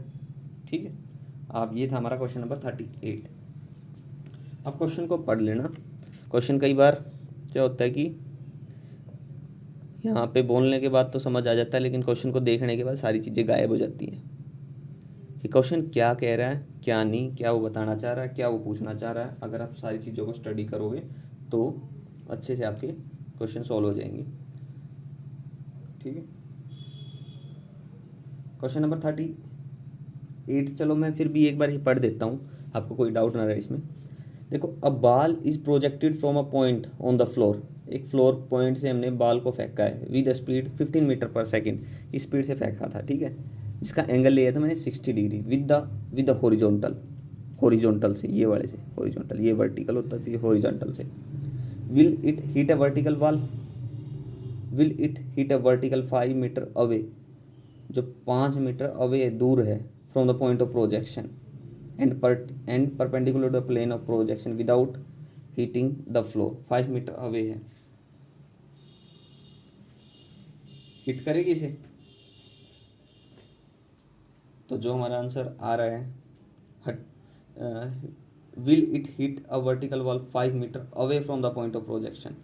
ठीक है। आप ये था हमारा क्वेश्चन नंबर 38। अब क्वेश्चन को पढ़ लेना। क्वेश्चन कई बार क्या होता है कि यहाँ पे बोलने के बाद तो समझ आ जाता है, लेकिन क्वेश्चन को देखने के बाद सारी चीज़ें गायब हो जाती हैं कि क्वेश्चन क्या कह रहा है, क्या नहीं, क्या वो बताना चाह रहा है, क्या वो पूछना चाह रहा है। अगर आप सारी चीज़ों को स्टडी करोगे तो अच्छे से आपके क्वेश्चन सॉल्व हो जाएंगे, ठीक है। क्वेश्चन नंबर 38, चलो मैं फिर भी एक बार ही पढ़ देता हूँ, आपको कोई डाउट ना रहे इसमें। देखो, a ball is projected from a point on the floor, एक फ्लोर पॉइंट से हमने बॉल को फेंका है विद स्पीड 15 मीटर पर सेकेंड, इस स्पीड से फेंका था, ठीक है। इसका एंगल लिया था मैंने 60 degree with the horizontal, horizontal से, ये वाले से हॉरिजॉन्टल, ये वर्टिकल होता है, ये हॉरिजॉन्टल से। Will it hit a vertical wall, will it hit a vertical 5 metre away, जो 5 मीटर अवे दूर है from the point of projection and perpendicular to the plane of projection without hitting the floor, 5 metre away है, हिट करेगी इसे। तो जो हमारा आंसर आ रहा है, hit, will it hit a vertical wall 5 metre away from the point of projection,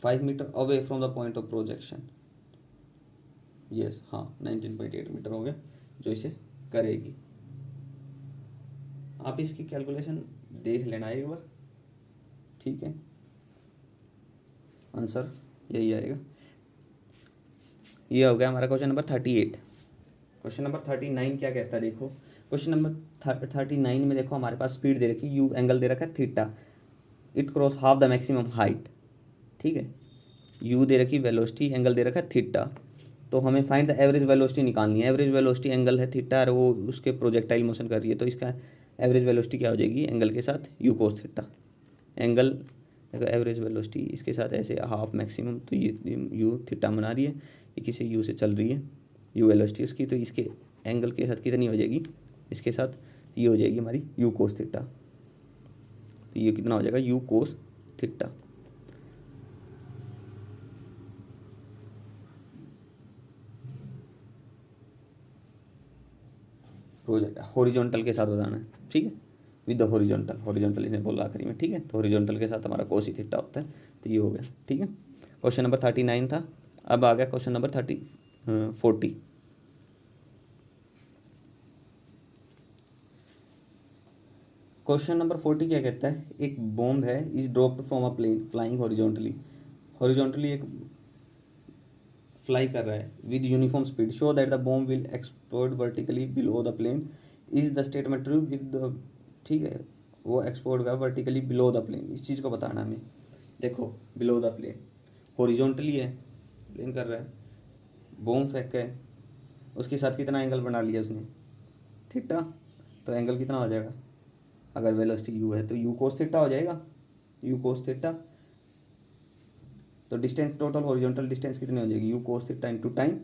5 metre away from the point of projection, yes, हाँ 19.8 मीटर हो गया जो इसे करेगी। आप इसकी कैलकुलेशन देख लेना एक बार, ठीक है, आंसर यही आएगा। ये हो गया हमारा क्वेश्चन नंबर 38। क्वेश्चन नंबर 39 क्या कहता है, देखो क्वेश्चन नंबर 39 में देखो हमारे पास स्पीड दे रखी है, यू एंगल दे रखा है theta, it cross half the maximum height, ठीक है। यू दे रखी वेलोसिटी, एंगल दे रखा है थीटा, तो हमें फाइंड द एवरेज वेलोसिटी निकालनी है। एवरेज वेलोसिटी एंगल है थीटा और वो उसके प्रोजेक्टाइल मोशन कर रही है, तो इसका एवरेज वेलोसिटी क्या हो जाएगी, एंगल के साथ यू कोस थीटा, एंगल देखो एवरेज वेलोसिटी इसके साथ ऐसे हाफ मैक्सिमम, तो ये यू थीटा बना रही है, ये किसी यू से चल रही है, यू वेलोसिटी उसकी, तो इसके एंगल के साथ कितनी हो जाएगी, इसके साथ ये हो जाएगी हमारी यू कोस थीटा, तो ये कितना हो जाएगा you cos theta. Project horizontal के साथ बताना है, ठीक है, विद द हॉरिजॉन्टल, हॉरिजॉन्टल इसने बोला आखिरी में, ठीक है। तो हॉरिजॉन्टल के साथ हमारा कोसी थीटा होता है, तो ये हो गया, ठीक है। क्वेश्चन नंबर 39 था। अब आ गया क्वेश्चन नंबर 40। क्वेश्चन नंबर 40 क्या कहता है, एक बॉम्ब है is dropped from a plane flying horizontally, horizontally एक फ्लाई कर रहा है with uniform speed, show that the bomb will explode vertically below the plane, is the statement true if the, ठीक है, वो एक्सप्लोड का वर्टिकली बिलो द प्लेन, इस चीज़ को बताना हमें। देखो बिलो द प्लेन, हॉरिजॉन्टली है, प्लेन कर रहा है, बूम फेंका है, उसके साथ कितना एंगल बना लिया उसने, थीटा। तो एंगल कितना हो जाएगा, अगर वेलोसिटी यू है तो यू कोस थीटा हो जाएगा, यू कोस थीटा। तो डिस्टेंस, टोटल हॉरिजॉन्टल डिस्टेंस कितनी हो जाएगी, you cos theta into time.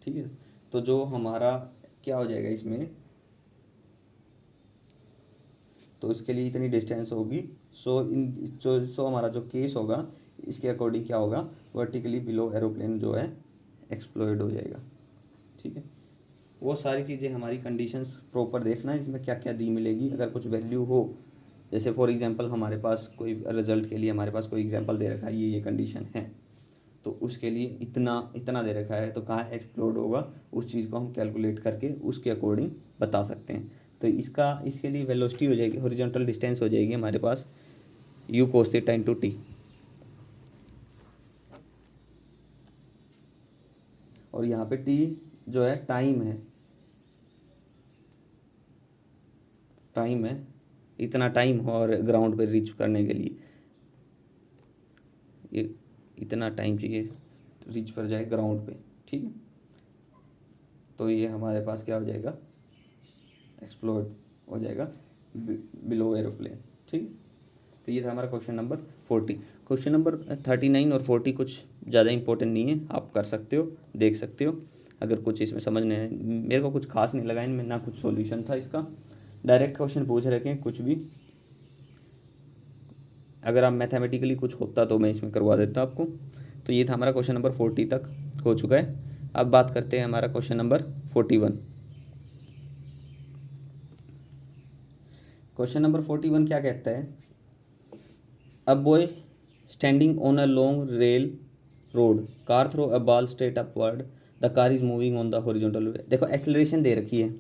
ठीक है, तो जो हमारा क्या हो जाएगा इसमें, तो इसके लिए इतनी डिस्टेंस होगी। सो हमारा जो केस होगा इसके अकॉर्डिंग क्या होगा, वर्टिकली बिलो एरोप्लेन जो है एक्सप्लोड हो जाएगा। ठीक है, वो सारी चीज़ें हमारी कंडीशंस प्रॉपर देखना, इसमें क्या क्या दी मिलेगी। अगर कुछ वैल्यू हो, जैसे फॉर एग्जांपल हमारे पास कोई रिजल्ट के लिए हमारे पास कोई एग्जांपल दे रखा है, ये कंडीशन है, तो उसके लिए इतना इतना दे रखा है, तो कहाँ एक्सप्लोड होगा उस चीज़ को हम कैलकुलेट करके उसके अकॉर्डिंग बता सकते हैं। तो इसके लिए वेलोसिटी हो जाएगी, हॉरिजॉन्टल डिस्टेंस हो जाएगी हमारे पास u cos theta into t. और यहाँ पे टी जो है टाइम है, टाइम है, इतना टाइम हो और ग्राउंड पे रीच करने के लिए ये इतना टाइम चाहिए रीच पर जाए ग्राउंड पे। ठीक है, तो ये हमारे पास क्या हो जाएगा, एक्सप्लोड हो जाएगा बिलो एरोप्लेन। ठीक है, तो ये था हमारा क्वेश्चन नंबर 40। क्वेश्चन नंबर 39 और 40 कुछ ज़्यादा इंपॉर्टेंट नहीं है, आप कर सकते हो, देख सकते हो। अगर कुछ इसमें समझने है, मेरे को कुछ खास नहीं लगा इनमें, ना कुछ सॉल्यूशन था इसका, डायरेक्ट क्वेश्चन पूछ रखे कुछ भी। अगर आप मैथमेटिकली कुछ होता तो मैं इसमें करवा देता आपको। तो ये था हमारा क्वेश्चन नंबर 40 तक हो चुका है। अब बात करते हैं हमारा क्वेश्चन नंबर 41। क्वेश्चन नंबर 41 क्या कहता है, a boy standing on a long rail road, car throw a ball straight upward, the car is moving on the horizontal way. देखो एक्सेलरेशन दे रखी है,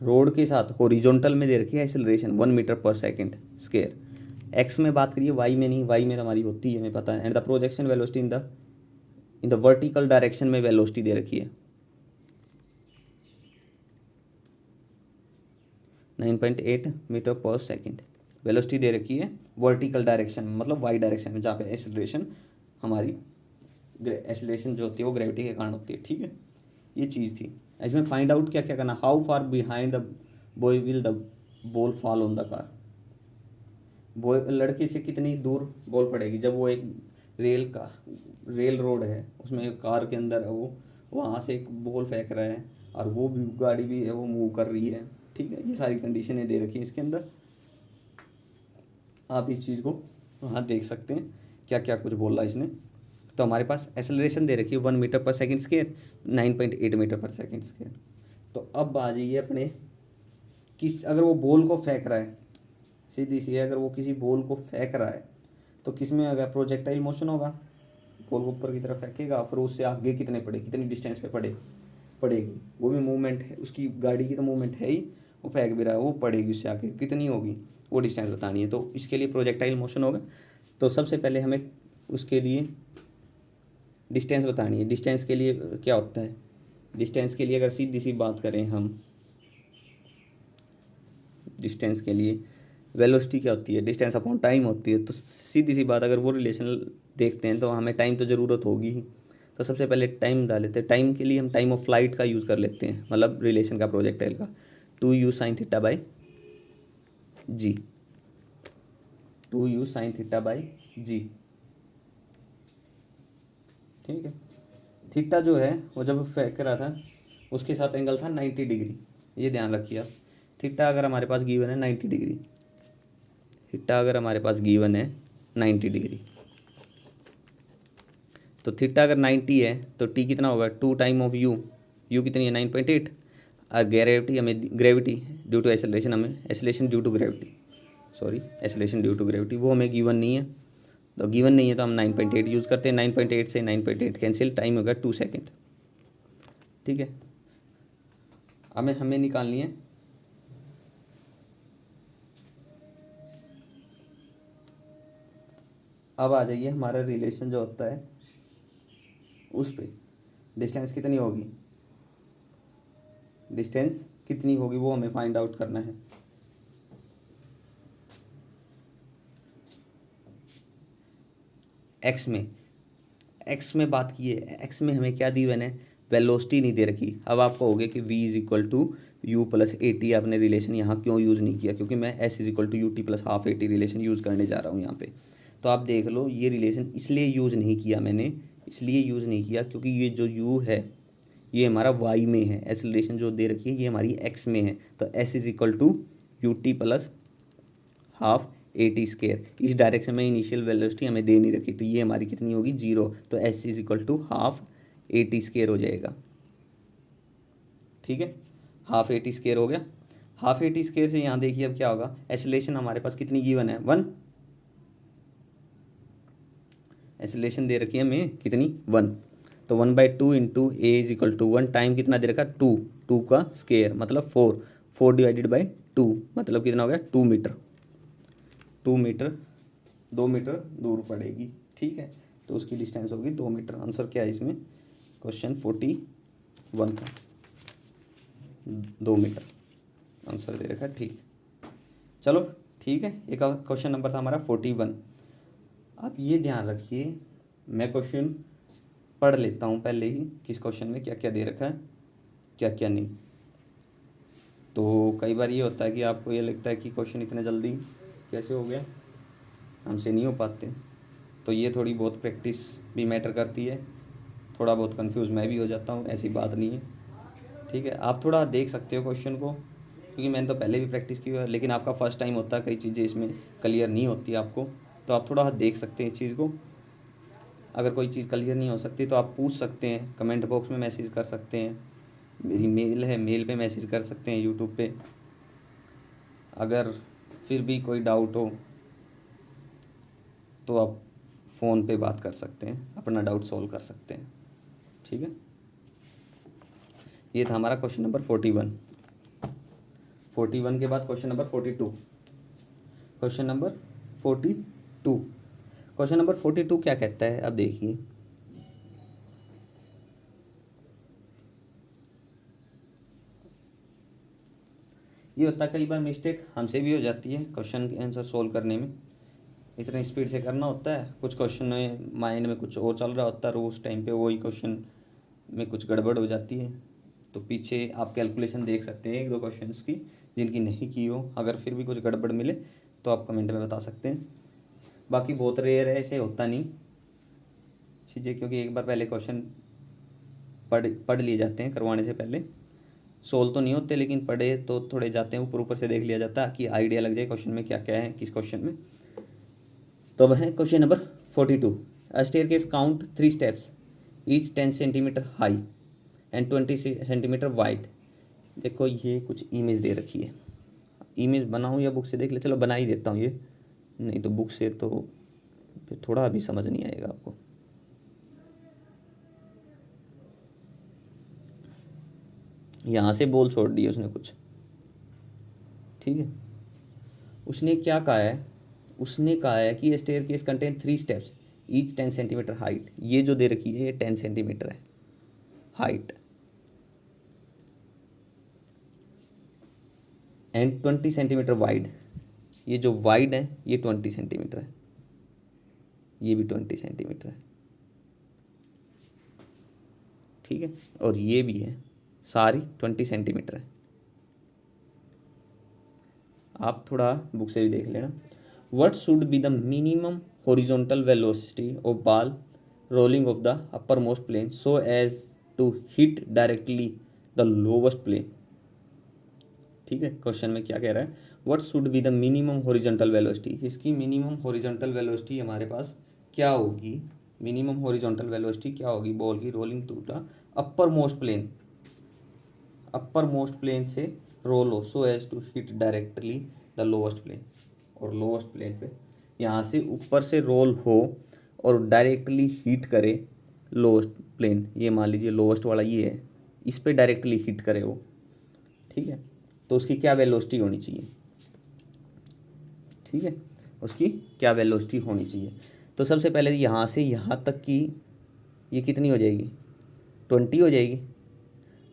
रोड के साथ हॉरिजॉन्टल में दे रखी है एक्सेलरेशन 1 मीटर पर सेकेंड स्क्वायर। एक्स में बात करिए, वाई में नहीं, वाई में हमारी होती है हमें पता है। And the projection velocity in the vertical direction में वेलोसिटी दे रखी है 9.8 मीटर पर सेकेंड। वेलोसिटी दे रखी है वर्टिकल डायरेक्शन में, मतलब वाई डायरेक्शन में, जहाँ पे एक्सेलरेशन हमारी एक्सेलरेशन जो होती है वो ग्रेविटी के कारण होती है। ठीक है, ये चीज़ थी। इसमें फाइंड आउट क्या क्या करना, how far behind the boy will the ball fall on the car. Boy लड़के से कितनी दूर बॉल पड़ेगी, जब वो एक रेल रोड है उसमें एक कार के अंदर है, वो वहाँ से एक बॉल फेंक रहा है और वो भी गाड़ी भी है वो मूव कर रही है। ठीक है, ये सारी कंडीशनें दे रखी हैं इसके अंदर, आप इस चीज़ को वहाँ देख सकते हैं क्या क्या कुछ बोल रहा है इसने। तो हमारे पास एक्सेलरेशन दे रखी है 1 मीटर पर सेकेंड स्क्वायर, 9.8 मीटर पर सेकेंड स्क्वायर। तो अब आ जाइए अपने, किस अगर वो बॉल को फेंक रहा है, सीधी सी है, अगर वो किसी बॉल को फेंक रहा है तो किस में होगा, प्रोजेक्टाइल मोशन होगा, बॉल को ऊपर की तरफ फेंकेगा, फिर उससे आगे कितने पड़े, कितनी डिस्टेंस पे पड़ेगी, वो भी मूवमेंट है उसकी, गाड़ी की तो मूवमेंट है ही, वो फेंक भी रहा है, वो पड़ेगी उससे आगे कितनी होगी, वो डिस्टेंस बतानी है। तो इसके लिए प्रोजेक्टाइल मोशन होगा। तो सबसे पहले हमें उसके लिए डिस्टेंस बतानी है। डिस्टेंस के लिए क्या होता है, डिस्टेंस के लिए अगर सीधी सी बात करें हम, डिस्टेंस के लिए वेलोसिटी क्या होती है, डिस्टेंस अपॉन टाइम होती है। तो सीधी सी बात, अगर वो रिलेशन देखते हैं तो हमें टाइम तो ज़रूरत होगी ही। तो सबसे पहले टाइम डाल लेते हैं। टाइम के लिए हम टाइम ऑफ फ्लाइट का यूज़ कर लेते हैं, मतलब रिलेशन का, प्रोजेक्टाइल का, 2u sin θ/g, 2u sin θ/g। ठीक है, थीटा जो है वो जब फेंक रहा था उसके साथ एंगल था 90 डिग्री, ये ध्यान रखिए आप। थीटा अगर हमारे पास गिवन है 90 डिग्री, थीटा अगर हमारे पास गिवन है 90 डिग्री, तो थीटा अगर 90 है तो टी कितना होगा, 2 टाइम ऑफ यू, यू कितनी है 9.8, और ग्रेविटी हमें, ग्रेविटी ड्यू टू एसेलेशन, हमें acceleration due to gravity, sorry acceleration due to gravity वो हमें गिवन नहीं है। तो गिवन नहीं है तो हम 9.8 यूज़ करते हैं, 9.8 से 9.8 कैंसिल, टाइम होगा 2 सेकेंड। ठीक है, हमें निकालनी है अब आ जाइए हमारा रिलेशन जो होता है उस पर, डिस्टेंस कितनी होगी, डिस्टेंस कितनी होगी वो हमें फाइंड आउट करना है। एक्स में बात की है, एक्स में हमें क्या दी मैंने, वेलोसिटी नहीं दे रखी। अब आप कहोगे कि v is equal to u plus a t, आपने रिलेशन यहाँ क्यों यूज़ नहीं किया, क्योंकि मैं s is equal to u t plus half a t relation use करने जा रहा हूँ यहाँ पे। तो आप देख लो, ये रिलेशन इसलिए यूज़ नहीं किया मैंने, इसलिए यूज़ नहीं किया क्योंकि ये जो u है ये हमारा y में है, एस रिलेशन जो दे रखी है ये हमारी x में है। तो s is equal to u t plus half a t square, इस डायरेक्शन में इनिशियल वेलोसिटी हमें दे नहीं रखी, तो ये हमारी कितनी होगी, 0। तो s is equal to half a t square हो जाएगा। ठीक है, हाफ ए टी स्केयर हो गया। हाफ ए टी स्केयर से यहाँ देखिए अब क्या होगा, एसिलेशन हमारे पास कितनी गिवन है, 1। एसिलेशन दे रखी है हमें कितनी, 1। तो 1/2 into a is equal to 1, time कितना दे रखा, 2, 2 का स्केयर मतलब 4, 4 डिवाइडेड बाई 2 मतलब कितना हो गया, 2 मीटर। 2 मीटर 2 मीटर दूर पड़ेगी। ठीक है, तो उसकी डिस्टेंस होगी 2 मीटर। आंसर क्या है इसमें, क्वेश्चन 41 का 2 मीटर आंसर दे रखा है। ठीक, चलो ठीक है, एक क्वेश्चन नंबर था हमारा 41। आप ये ध्यान रखिए, मैं क्वेश्चन पढ़ लेता हूँ पहले ही, किस क्वेश्चन में क्या क्या दे रखा है, क्या क्या नहीं। तो कई बार ये होता है कि आपको ये लगता है कि क्वेश्चन इतने जल्दी कैसे हो गया, हमसे नहीं हो पाते। तो ये थोड़ी बहुत प्रैक्टिस भी मैटर करती है, थोड़ा बहुत कंफ्यूज मैं भी हो जाता हूँ, ऐसी बात नहीं है। ठीक है, आप थोड़ा देख सकते हो क्वेश्चन को, क्योंकि मैंने तो पहले भी प्रैक्टिस की है, लेकिन आपका फर्स्ट टाइम होता है, कई चीज़ें इसमें क्लियर नहीं होती आपको, तो आप थोड़ा देख सकते हैं इस चीज़ को। अगर कोई चीज़ क्लियर नहीं हो सकती तो आप पूछ सकते हैं, कमेंट बॉक्स में मैसेज कर सकते हैं, मेरी मेल है, मेल पे मैसेज कर सकते हैं, यूट्यूब पे। अगर फिर भी कोई डाउट हो तो आप फ़ोन पे बात कर सकते हैं, अपना डाउट सॉल्व कर सकते हैं। ठीक है, ये था हमारा क्वेश्चन नंबर 41। 41 के बाद question number 42। Question number 42, question number 42 क्या कहता है, अब देखिए। ये होता है कई बार मिस्टेक हमसे भी हो जाती है क्वेश्चन के आंसर सोल्व करने में, इतनी स्पीड से करना होता है, कुछ क्वेश्चन में माइंड में कुछ और चल रहा होता है, और उस टाइम पे वही क्वेश्चन में कुछ गड़बड़ हो जाती है। तो पीछे आप कैलकुलेशन देख सकते हैं एक दो क्वेश्चंस की, जिनकी नहीं की हो। अगर फिर भी कुछ गड़बड़ मिले तो आप कमेंट में बता सकते हैं। बाकी बहुत रेयर है, ऐसे होता नहीं चीज़ें, क्योंकि एक बार पहले क्वेश्चन पढ़ लिए जाते हैं करवाने से पहले। सोल्व तो नहीं होते, लेकिन पढ़े तो थोड़े जाते हैं, ऊपर ऊपर से देख लिया जाता है कि आइडिया लग जाए क्वेश्चन में क्या क्या है, किस क्वेश्चन में। तो अब है question number 42। A staircase count 3 steps, each 10 centimetre high and 20 centimetre wide. देखो ये कुछ इमेज दे रखी है, इमेज बनाऊँ या बुक से देख ले, चलो बना ही देता हूँ ये, नहीं तो बुक से तो फिर थोड़ा भी समझ नहीं आएगा आपको। यहाँ से बोल छोड़ दिए उसने कुछ। ठीक है, उसने क्या कहा है, उसने कहा है कि staircase contain 3 steps, each 10 centimetre height. ये जो दे रखी है ये 10 सेंटीमीटर है हाइट, एंड 20 सेंटीमीटर वाइड। ये जो वाइड है ये 20 सेंटीमीटर है, ये भी 20 सेंटीमीटर है। ठीक है, और ये भी है, सारी 20 सेंटीमीटर है। आप थोड़ा बुक से भी देख लेना। What should be the minimum horizontal velocity of ball rolling off the uppermost plane so as to hit directly the lowest plane. ठीक है, क्वेश्चन में क्या कह रहा है, what should be the minimum horizontal velocity. इसकी मिनिमम हॉरिजॉन्टल वेलोसिटी हमारे पास क्या होगी, मिनिमम हॉरिजॉन्टल वेलोसिटी क्या होगी बॉल की, rolling to the uppermost plane, uppermost plane से रोल हो so as to hit directly the lowest plane, और लोवेस्ट प्लेन पे यहाँ से ऊपर से रोल हो और डायरेक्टली हिट करे लोवेस्ट प्लेन। ये मान लीजिए लोवेस्ट वाला ये है, इस पे डायरेक्टली हिट करे वो। ठीक है, तो उसकी क्या वेलोसिटी होनी चाहिए। ठीक है, उसकी क्या वेलोसिटी होनी चाहिए। तो सबसे पहले यहाँ से यहाँ तक की ये कितनी हो जाएगी, 20 हो जाएगी।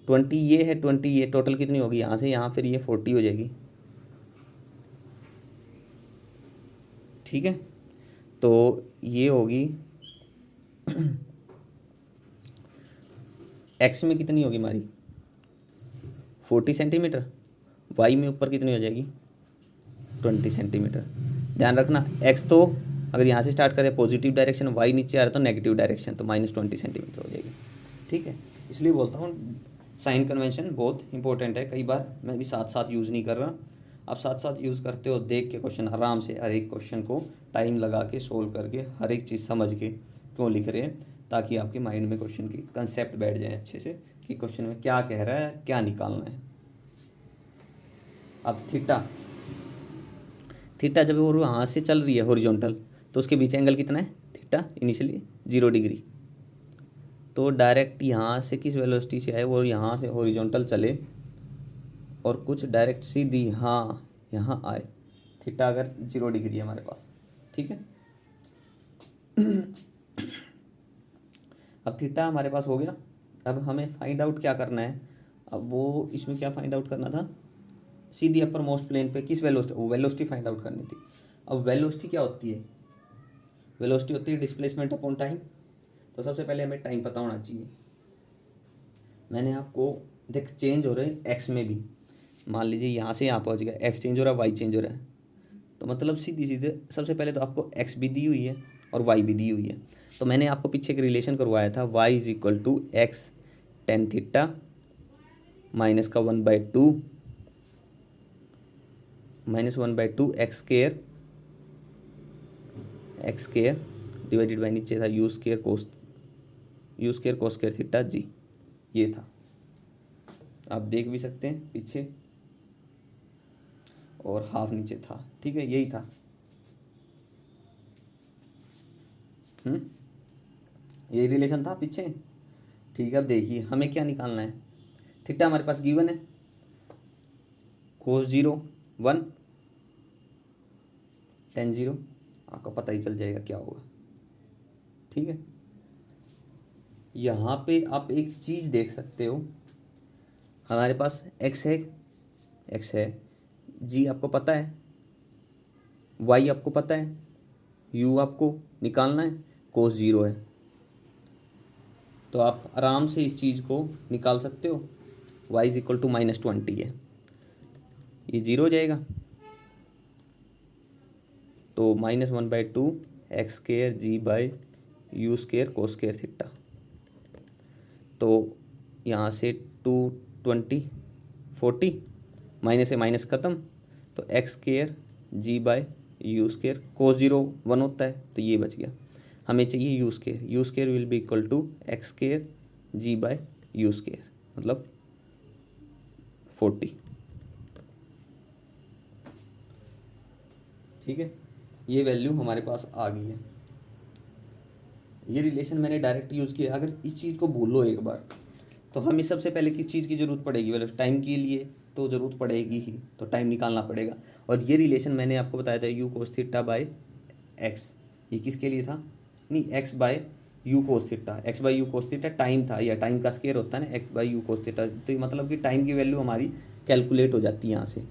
20 ये है, 20 ये, टोटल कितनी होगी यहाँ से यहाँ, फिर ये 40 हो जाएगी। ठीक है, तो ये होगी एक्स में कितनी होगी हमारी 40 सेंटीमीटर, वाई में ऊपर कितनी हो जाएगी 20 सेंटीमीटर। ध्यान रखना एक्स तो अगर यहाँ से स्टार्ट करें पॉजिटिव डायरेक्शन, वाई नीचे आ रहा तो नेगेटिव डायरेक्शन, तो -20 सेंटीमीटर हो जाएगी। ठीक है, इसलिए बोलता हूँ साइन कन्वेंशन बहुत इंपॉर्टेंट है। कई बार मैं भी साथ साथ यूज़ नहीं कर रहा, आप साथ साथ यूज़ करते हो, देख के क्वेश्चन आराम से हर एक क्वेश्चन को टाइम लगा के सोल्व करके हर एक चीज़ समझ के क्यों लिख रहे हैं, ताकि आपके माइंड में क्वेश्चन की कंसेप्ट बैठ जाए अच्छे से कि क्वेश्चन में क्या कह रहा है, क्या निकालना है। अब थीटा, थीटा जब वो यहाँ से चल रही है हॉरिजॉन्टल, तो उसके बीच एंगल कितना है थीटा, इनिशियली 0 डिग्री। तो डायरेक्ट यहाँ से किस वेलोसिटी से आए, वो यहाँ से हॉरिजॉन्टल चले और कुछ डायरेक्ट सीधी यहाँ आए, थीटा अगर 0 डिग्री है हमारे पास। ठीक है, अब थीटा हमारे पास हो गया। अब हमें फाइंड आउट क्या करना है, अब वो इसमें क्या फाइंड आउट करना था, सीधी अपर मोस्ट प्लेन पे किस वेलोसिटी, वो वेलोसिटी फाइंड आउट करनी थी। अब वेलोसिटी क्या होती है, वेलोसिटी होती है डिस्प्लेसमेंट अपॉन टाइम। तो सबसे पहले हमें टाइम पता होना चाहिए। मैंने आपको देख चेंज हो रहे हैं एक्स में भी, मान लीजिए यहाँ से यहाँ पहुँच गया, एक्स चेंज हो रहा है, वाई चेंज हो रहा है, तो मतलब सीधी सीधे सबसे पहले तो आपको एक्स भी दी हुई है और वाई भी दी हुई है। तो मैंने आपको पीछे एक रिलेशन करवाया था, y is equal to x tan theta minus का 1/2 -1/2 एक्स स्केयर डिवाइडेड बाई नीचे था u square cos square theta g, ये था। आप देख भी सकते हैं पीछे, और हाफ नीचे था। ठीक है, यही था। यही रिलेशन था पीछे। ठीक है, अब देखिए हमें क्या निकालना है, थीटा हमारे पास गिवन है, कोस 0 1 tan 0, आपको पता ही चल जाएगा क्या होगा। ठीक है, यहाँ पे आप एक चीज़ देख सकते हो, हमारे पास एक्स है, जी आपको पता है, वाई आपको पता है, यू आपको निकालना है, कोस 0 है। तो आप आराम से इस चीज़ को निकाल सकते हो, वाई इज इक्वल टू -20 है, ये 0 हो जाएगा, तो -1/2 x square g by u square cos square theta. तो यहाँ से 220 40 माइनस से माइनस ख़त्म, तो x square g by u square, cos 0 1 होता है, तो ये बच गया। हमें चाहिए u square will be equal to x square g by u square, मतलब 40। ठीक है, ये वैल्यू हमारे पास आ गई है। ये रिलेशन मैंने डायरेक्ट यूज़ किया। अगर इस चीज़ को भूलो एक बार, तो हमें सबसे पहले किस चीज़ की ज़रूरत पड़ेगी, मतलब टाइम के लिए तो ज़रूरत पड़ेगी ही, तो टाइम निकालना पड़ेगा। और ये रिलेशन मैंने आपको बताया था u cos theta by x, ये किसके लिए था, नहीं x by u cos theta, x by u cos theta time था, या टाइम का स्केयर होता है ना x by u cos theta. तो ये मतलब कि टाइम की वैल्यू हमारी कैलकुलेट हो जाती है, यहाँ से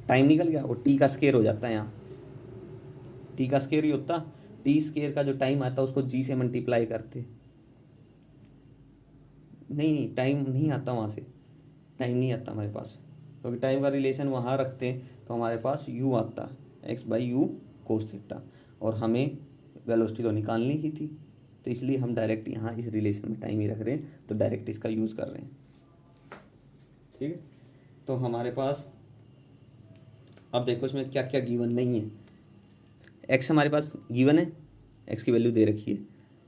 टाइम निकल गया और टी का स्केयर हो जाता है, यहाँ टी का स्केयर ही होता, टी स्केयर का जो टाइम आता है उसको जी से मल्टीप्लाई करते, नहीं टाइम नहीं आता वहाँ से, टाइम नहीं आता हमारे पास, क्योंकि टाइम का रिलेशन वहाँ रखते हैं तो हमारे पास यू आता, x by u cos theta, और हमें वेलोसिटी तो निकालनी ही थी, तो इसलिए हम डायरेक्ट यहाँ इस रिलेशन में टाइम ही रख रहे हैं, तो डायरेक्ट इसका यूज़ कर रहे हैं। ठीक है, तो हमारे पास अब देखो इसमें क्या क्या गिवन नहीं है। एक्स हमारे पास गिवन है, एक्स की वैल्यू दे रखी है,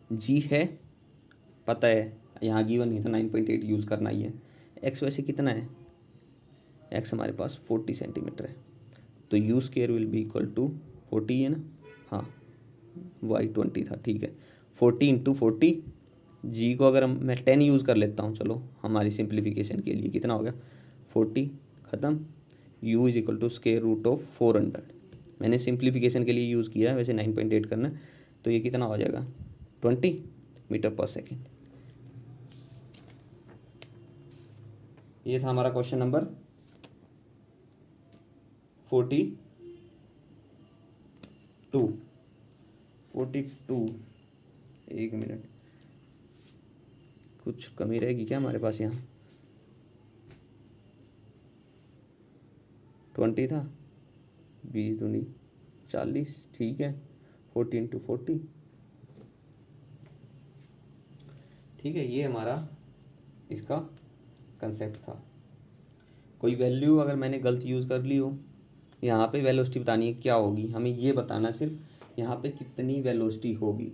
जी है पता है, यहाँ गिवन नहीं तो 9.8 यूज़ करना ही है। एक्स वैसे कितना है, एक्स हमारे पास 40 सेंटीमीटर है, तो U square will be equal to 40 है ना, हाँ वाई 20 था, ठीक है 40 इंटू 40, जी को अगर मैं 10 यूज़ कर लेता हूँ, चलो हमारी सिंप्लीफिकेशन के लिए कितना हो गया 40 ख़त्म, U is equal to square root of 400, मैंने सिंप्लीफिकेशन के लिए यूज़ किया है, वैसे 9.8 करना, तो ये कितना हो जाएगा 20 मीटर पर सेकेंड। ये था हमारा क्वेश्चन नंबर 42, एक मिनट, कुछ कमी रहेगी क्या हमारे पास यहाँ? 20 था, 20 दूनी 40, ठीक है, 40 × 40, ठीक है। ये हमारा इसका कंसेप्ट था। कोई वैल्यू अगर मैंने गलत यूज़ कर ली हो, यहाँ पे वेलोसिटी बतानी है क्या होगी, हमें ये बताना सिर्फ यहाँ पे कितनी वेलोसिटी होगी,